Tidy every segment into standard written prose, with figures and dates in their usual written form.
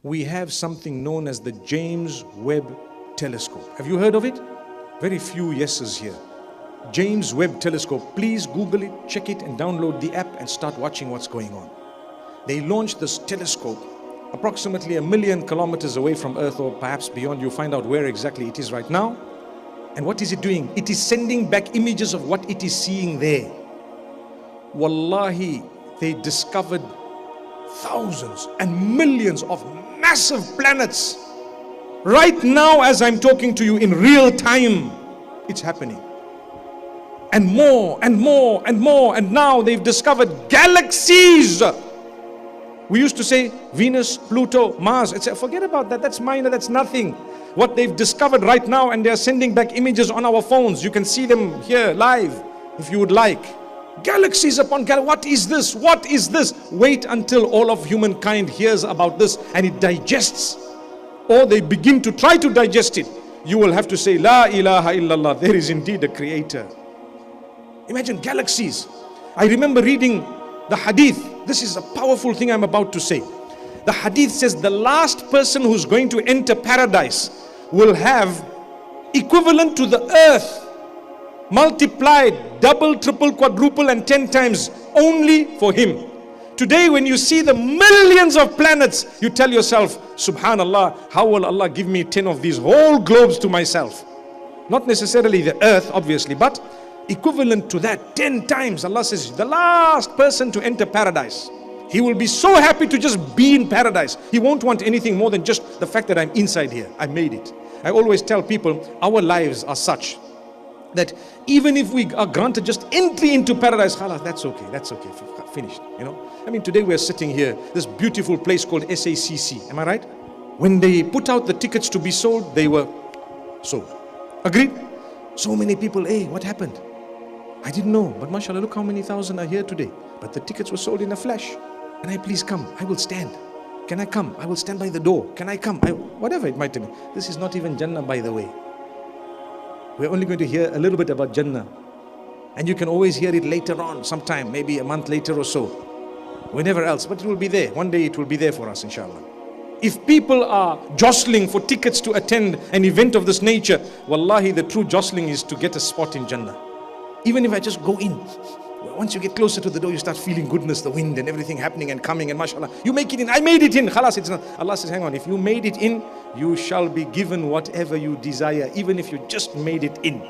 we have something known as the James Webb Telescope. Have you heard of it? Very few yeses here. James Webb Telescope. Please Google it, check it and download the app and start watching what's going on. They launched this telescope approximately 1 million kilometers away from Earth, or perhaps beyond. You'll find out where exactly it is right now. And what is it doing? It is sending back images of what it is seeing there. Wallahi, they discovered thousands and millions of massive planets. Right now, as I'm talking to you in real time, it's happening. And more and more and more. And now they've discovered galaxies. We used to say Venus, Pluto, Mars. Forget about that. That's minor. That's nothing. What they've discovered right now, and they're sending back images on our phones. You can see them here live if you would like. Galaxies upon galaxies. What is this? What is this? Wait until all of humankind hears about this and it digests, or they begin to try to digest it. You will have to say, La ilaha illallah, there is indeed a creator. Imagine galaxies. I remember reading the hadith. This is a powerful thing I'm about to say. The hadith says the last person who's going to enter paradise will have equivalent to the earth multiplied double, triple, quadruple and 10 times only for him. Today when you see the millions of planets, you tell yourself, Subhanallah, how will Allah give me 10 of these whole globes to myself? Not necessarily the earth, obviously, but equivalent to that 10 times. Allah says, the last person to enter paradise, he will be so happy to just be in paradise. He won't want anything more than just the fact that I'm inside here. I made it. I always tell people, our lives are such that even if we are granted just entry into paradise, khalas, that's okay, finished. You know, I mean, today we're sitting here, this beautiful place called SACC, am I right? When they put out the tickets to be sold, they were sold. Agreed? So many people, hey, what happened? I didn't know, but mashallah, look how many thousand are here today. But the tickets were sold in a flash. Can I please come? I will stand. Can I come? I will stand by the door. Can I come? Whatever it might be. This is not even Jannah, by the way. We're only going to hear a little bit about Jannah. And you can always hear it later on, sometime, maybe a month later or so. Whenever else, but it will be there. One day it will be there for us, inshallah. If people are jostling for tickets to attend an event of this nature, wallahi, the true jostling is to get a spot in Jannah. Even if I just go in, once you get closer to the door, you start feeling goodness, the wind and everything happening and coming, and mashallah, you make it in. I made it in. Khalas, it's not. Allah says, hang on, if you made it in, you shall be given whatever you desire, even if you just made it in.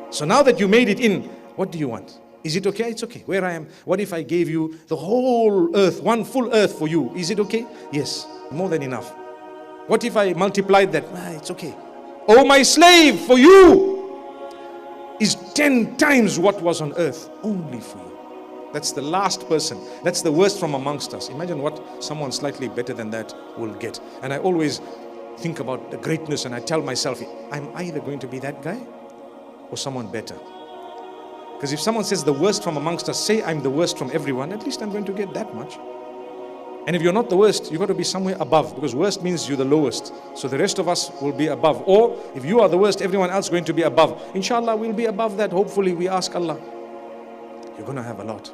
So now that you made it in, what do you want? Is it okay? It's okay. Where I am, what if I gave you the whole earth, one full earth for you? Is it okay? Yes, more than enough. What if I multiplied that? It's okay. Oh, my slave, for you is 10 times what was on earth, only for you. That's the last person. That's the worst from amongst us. Imagine what someone slightly better than that will get. And I always think about the greatness, and I tell myself, I'm either going to be that guy or someone better. Because if someone says the worst from amongst us, say I'm the worst from everyone, at least I'm going to get that much. And if you're not the worst, you've got to be somewhere above, because worst means you're the lowest. So the rest of us will be above. Or if you are the worst, everyone else is going to be above. Inshallah, we'll be above that. Hopefully, we ask Allah. You're going to have a lot.